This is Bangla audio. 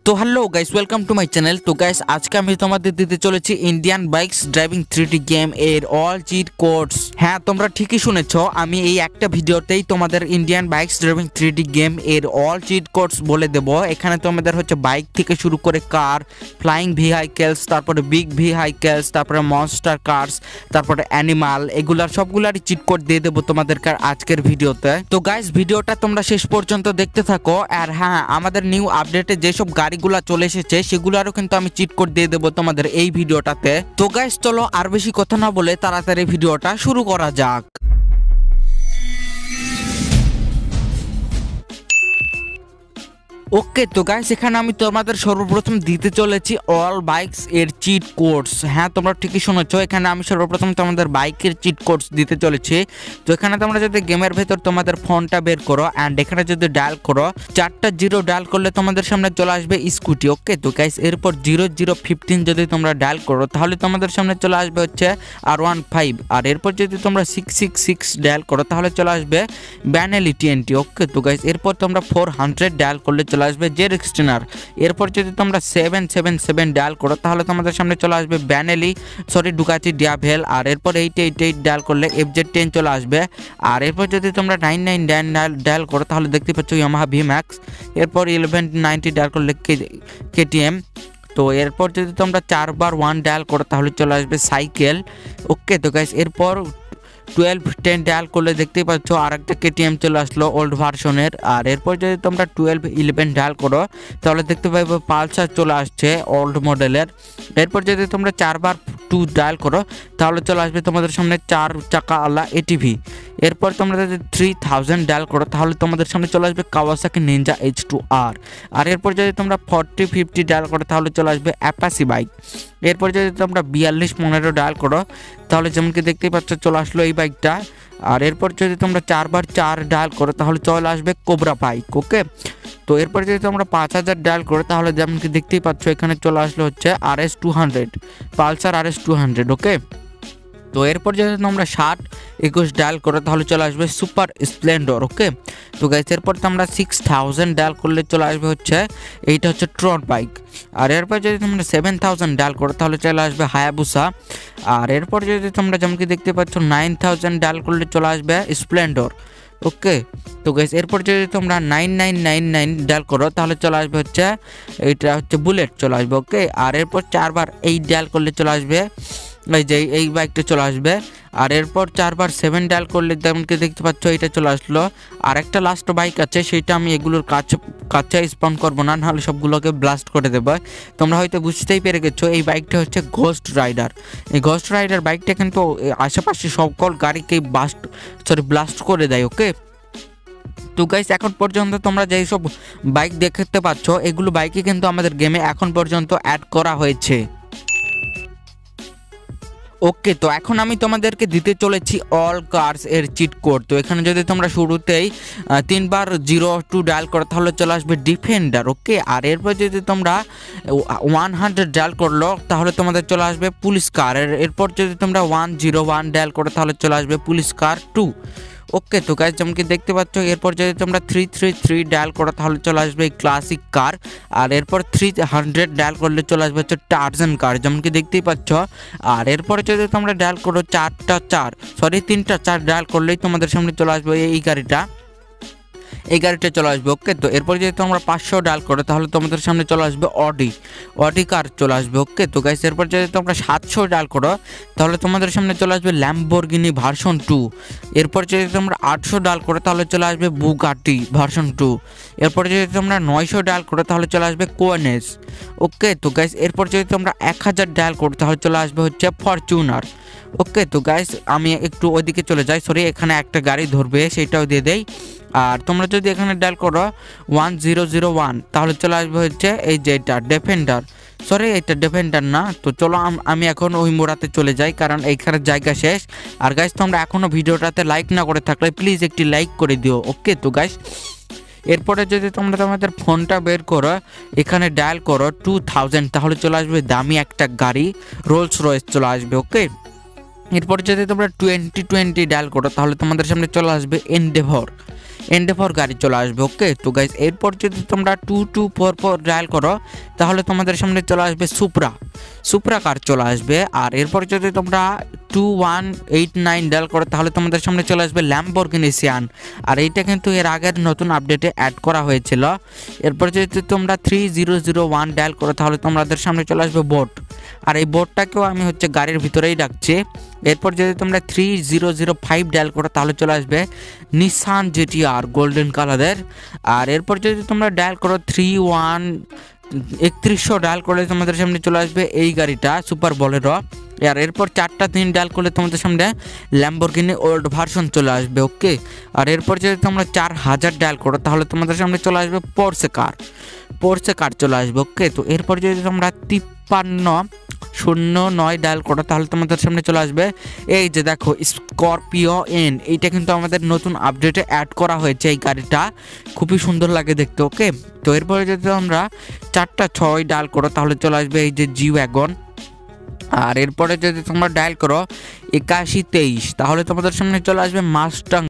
তো hello guys, welcome to my channel. তো গাইস, আজকে আমি তোমাদের দিতে চলেছি Indian bikes driving 3D game এর অল চিট কোডস। হ্যাঁ, তোমরা ঠিকই শুনেছো, আমি এই একটা ভিডিওতেই তোমাদের Indian bikes driving 3D game এর অল চিট কোডস বলে দেব। এখানে তোমাদের হচ্ছে বাইক থেকে শুরু করে কার, ফ্লাইং ভেহিকেলস, তারপরে বিগ ভেহিকেলস, তারপরে মনস্টার কার্স, তারপরে অ্যানিমাল, এগুলার সবগুলারই চিট কোড দিয়ে দেবো তোমাদেরকে আজকের ভিডিওতে। তো গাইস, ভিডিওটা তোমরা শেষ পর্যন্ত দেখতে থাকো। আর হ্যাঁ, আমাদের নিউ আপডেটে যেসব গাড়িগুলা চলে এসেছে সেগুলোরও কিন্তু আমি চিট কোড দিয়ে দেবো তোমাদের এই ভিডিওটাতে। তো গাইস, চলো আর বেশি কথা না বলে তাড়াতাড়ি ভিডিওটা শুরু করা যাক। ওকে, তো গাইস, এখানে আমি তোমাদের সর্বপ্রথম দিতে চলেছি অল বাইকস এর চিট কোডস। হ্যাঁ, তোমরা ঠিকই শুনেছো, এখানে আমি সর্বপ্রথম তোমাদের বাইকের চিট কোডস দিতে চলেছি। তো এখানে তোমরা যদি গেমের ভেতর তোমাদের ফোনটা বের করো অ্যান্ড এখানে যদি ডায়াল করো, 4টা 0 ডায়াল করলে তোমাদের সামনে চলে আসবে স্কুটি। ওকে, তো গাইস, এরপর 0015 যদি তোমরা ডায়াল করো তাহলে তোমাদের সামনে চলে আসবে হচ্ছে R15। আর এরপর যদি তোমরা 666 ডায়াল করো তাহলে চলে আসবে ব্যানেলি TNT। ওকে, তো গাইস, এরপর তোমরা 400 ডায়াল করলে চলে আসবে জেরেক্সটেনার। এরপর যদি তোমরা 777 ডায়াল করো তাহলে তোমাদের সামনে চলে আসবে ডুকাতি ডিয়াভেল। আর এরপর 888 ডায়াল করলে FZ10 চলে আসবে। আর এরপর যদি তোমরা 99 ডায়াল করো তাহলে দেখতে পাচ্ছ ইয়ামাহা VMAX। এরপর 1190 ডায়াল করলে KTM। তো এরপর যদি তোমরা 4বার 1 ডায়াল করো তাহলে চলে আসবে সাইকেল। ওকে, তো গাইস, এরপর 1210 ডায়াল করলে দেখতেই পাচ্ছ আর একটা KTM চলে আসলো ওল্ড ভার্সনের। আর এরপর যদি তোমরা 1211 ডায়াল করো তাহলে দেখতে পাবে পালসার চলে আসছে ওল্ড মডেলের। এরপর যদি তোমরা 4বার 2 ডায়াল করো তাহলে চলে আসবে তোমাদের সামনে 4 চাকা আলা ATV। এরপর তোমরা যদি 3000 ডায়াল করো তাহলে তোমাদের সামনে চলে আসবে কাওয়াসাকি নিনজা H2R। আর এরপর যদি তোমরা 4050 ডায়াল করো তাহলে চলে আসবে অ্যাপাসি বাইক। এরপর যদি তোমরা 4215 ডায়াল করো তাহলে যেমন কি দেখতেই পাচ্ছ চলে আসলো এই বাইকটা। আর এরপর যদি তোমরা 4বার 4 ডায়াল করো তাহলে চলে আসবে কোবরা বাইক। ওকে, তো এরপর যদি তোমরা 5000 ডায়াল করো তাহলে যেমন কি দেখতেই পাচ্ছ এখানে চলে আসলো হচ্ছে RS200, পালসার RS200। ওকে, তো এরপর যদি তোমরা 6021 ডায়াল করো তাহলে চলে আসবে সুপার স্প্লেন্ডর। ওকে, তো গাইস, এরপর তোমরা 6000 ডায়াল করলে চলে আসবে হচ্ছে এইটা হচ্ছে ট্রন বাইক। আর এরপর যদি তোমরা 7000 ডায়াল করো তাহলে চলে আসবে হায়াবুসা। আর এরপর যদি তোমরা যেমন কি দেখতে পাচ্ছ 9000 ডায়াল করলে চলে আসবে স্প্লেন্ডর। ওকে, তো গাইস, এরপর যদি তোমরা 9999 ডায়াল করো তাহলে চলে আসবে হচ্ছে এইটা হচ্ছে বুলেট চলে আসবে। ওকে, আর এরপর 4বার 8 ডায়াল করলে চলে আসবে এই বাইকটা চলে আসবে। আর এরপর 4বার 7 ডায়াল করলে তেমনকি দেখতে পাচ্ছ এটা চলে আসলো। আর একটা লাস্ট বাইক আছে, সেটা আমি এগুলোর কাছে স্পন করবো না, নাহলে সবগুলোকে ব্লাস্ট করে দেবো। তোমরা হয়তো বুঝতেই পেরে গেছো, এই বাইকটা হচ্ছে ঘোস্ট রাইডার। এই ঘোস্ট রাইডার বাইকটা কিন্তু আশেপাশে সকল গাড়িকে ব্লাস্ট করে দেয়। ওকে, তো গাইস, এখন পর্যন্ত তোমরা যেই সব বাইক দেখতে পাচ্ছ এগুলো বাইকই কিন্তু আমাদের গেমে এখন পর্যন্ত অ্যাড করা হয়েছে। ওকে, তো এখন আমি তোমাদেরকে দিতে চলেছি অল কার্স এর চিট কোড। তো এখানে যদি তোমরা শুরুতেই 3বার 02 ডায়াল করো তাহলে চলে আসবে ডিফেন্ডার। ওকে, আর এরপর যদি তোমরা 100 ডায়াল করলো তাহলে তোমাদের চলে আসবে পুলিশ কার। এরপর যদি তোমরা 101 ডায়াল করো তাহলে চলে আসবে পুলিশ কার 2। ওকে, তো গাইস, যেমন কি দেখতে পাচ্ছ এরপর যদি তোমরা 333 ডায়াল করো তাহলে চলে আসবে ক্লাসিক কার। আর এরপর 300 ডায়াল করলে চলে আসবে হচ্ছে টার্জান কার, যেমন কি দেখতেই পাচ্ছ। আর এরপরে যদি তোমরা ডায়াল করো 3টা 4 ডায়াল করলেই তোমাদের সামনে চলে আসবে এই গাড়িটা চলে আসবে। ওকে, তো এরপর যদি তোমরা 500 ডায়াল করো তাহলে তোমাদের সামনে চলে আসবে অডি কার চলে আসবে। ওকে, তো গাইস, এরপর যদি তোমরা 700 ডায়াল করো তাহলে তোমাদের সামনে চলে আসবে ল্যাম্বরগিনি ভার্সন 2। এরপর যদি তোমরা 800 ডায়াল করো তাহলে চলে আসবে বুগাটি ভার্সন 2। এরপর যদি তোমরা 900 ডায়াল করো তাহলে চলে আসবে কোয়েনেস। ওকে, তো গাইস, এরপর যদি তোমরা 1000 ডায়াল করো তাহলে চলে আসবে হচ্ছে ফরচুনার। ওকে, তো গাইস, আমি একটু ওইদিকে চলে যাই, এখানে একটা গাড়ি ধরবে সেটাও দিয়ে দেই। আর তোমরা যদি এখানে ডায়াল করো 1001 তাহলে চলে আসবে হচ্ছে এই যে এটা ডিফেন্ডার। এটা ডিফেন্ডার না। তো চলো আমি এখন ওই মোড়াতে চলে যাই, কারণ এইখানে জায়গা শেষ। আর গাইস, তোমরা এখনো ভিডিওটাতে লাইক না করে থাকলে প্লিজ একটি লাইক করে দিও। ওকে, তো গাইস, এরপরে যদি তোমরা তোমাদের ফোনটা বের করো এখানে ডায়াল করো 2000 তাহলে চলে আসবে দামি একটা গাড়ি রোলস রয়েস চলে আসবে। ওকে, এরপরে যদি তোমরা 2020 ডায়াল করো তাহলে তোমাদের সামনে চলে আসবে এনডেভর। এন্ডেভর গাড়ি চলে আসবে। ওকে, তো গাইস এরপর যদি তোমরা 2244 ডায়াল করো তাহলে তোমাদের সামনে চলে আসবে সুপ্রা কার চলে আসবে। আর এরপর যদি তোমরা 2189 ডায়াল করো তাহলে তোমাদের সামনে চলে আসবে ল্যাম্বরগিনি সিয়ান। আর এইটা কিন্তু এর আগের নতুন আপডেটে অ্যাড করা হয়েছিল। এরপর যদি তোমরা 3001 ডায়াল করো তাহলে তোমাদের সামনে চলে আসবে বোট। আর এই বোটটাকেও আমি হচ্ছে গাড়ির ভিতরেই রাখছি। এরপর যদি তোমরা 3005 ডায়াল করো তাহলে চলে আসবে নিসান জিটিআর গোল্ডেন কালারের। আর এরপর যদি তোমরা ডায়াল করো 3100 ডায়াল করলে তোমাদের সামনে চলে আসবে এই গাড়িটা সুপার বোলেরো। আর এরপর 4টা 3 ডায়াল করলে তোমাদের সামনে ল্যাম্বরগিনি ওল্ড ভার্সন চলে আসবে। ওকে, আর এরপর যদি তোমরা 4000 ডায়াল করো তাহলে তোমাদের সামনে চলে আসবে পোর্সে কার চলে আসবে। ওকে, তো এরপর যদি তোমরা 5309 ডায়াল করো তাহলে তোমাদের সামনে চলে আসবে এই যে দেখো স্করপিও এন। এইটা কিন্তু আমাদের নতুন আপডেটে অ্যাড করা হয়েছে। এই গাড়িটা খুবই সুন্দর লাগে দেখতে। ওকে, তো এরপরে যদি তোমরা 4টা 6 ডায়াল করো তাহলে চলে আসবে এই যে জি ওয়াগন। আর এরপরে যদি তোমরা ডায়াল করো 8123 তাহলে তোমাদের সামনে চলে আসবে মাস্টাং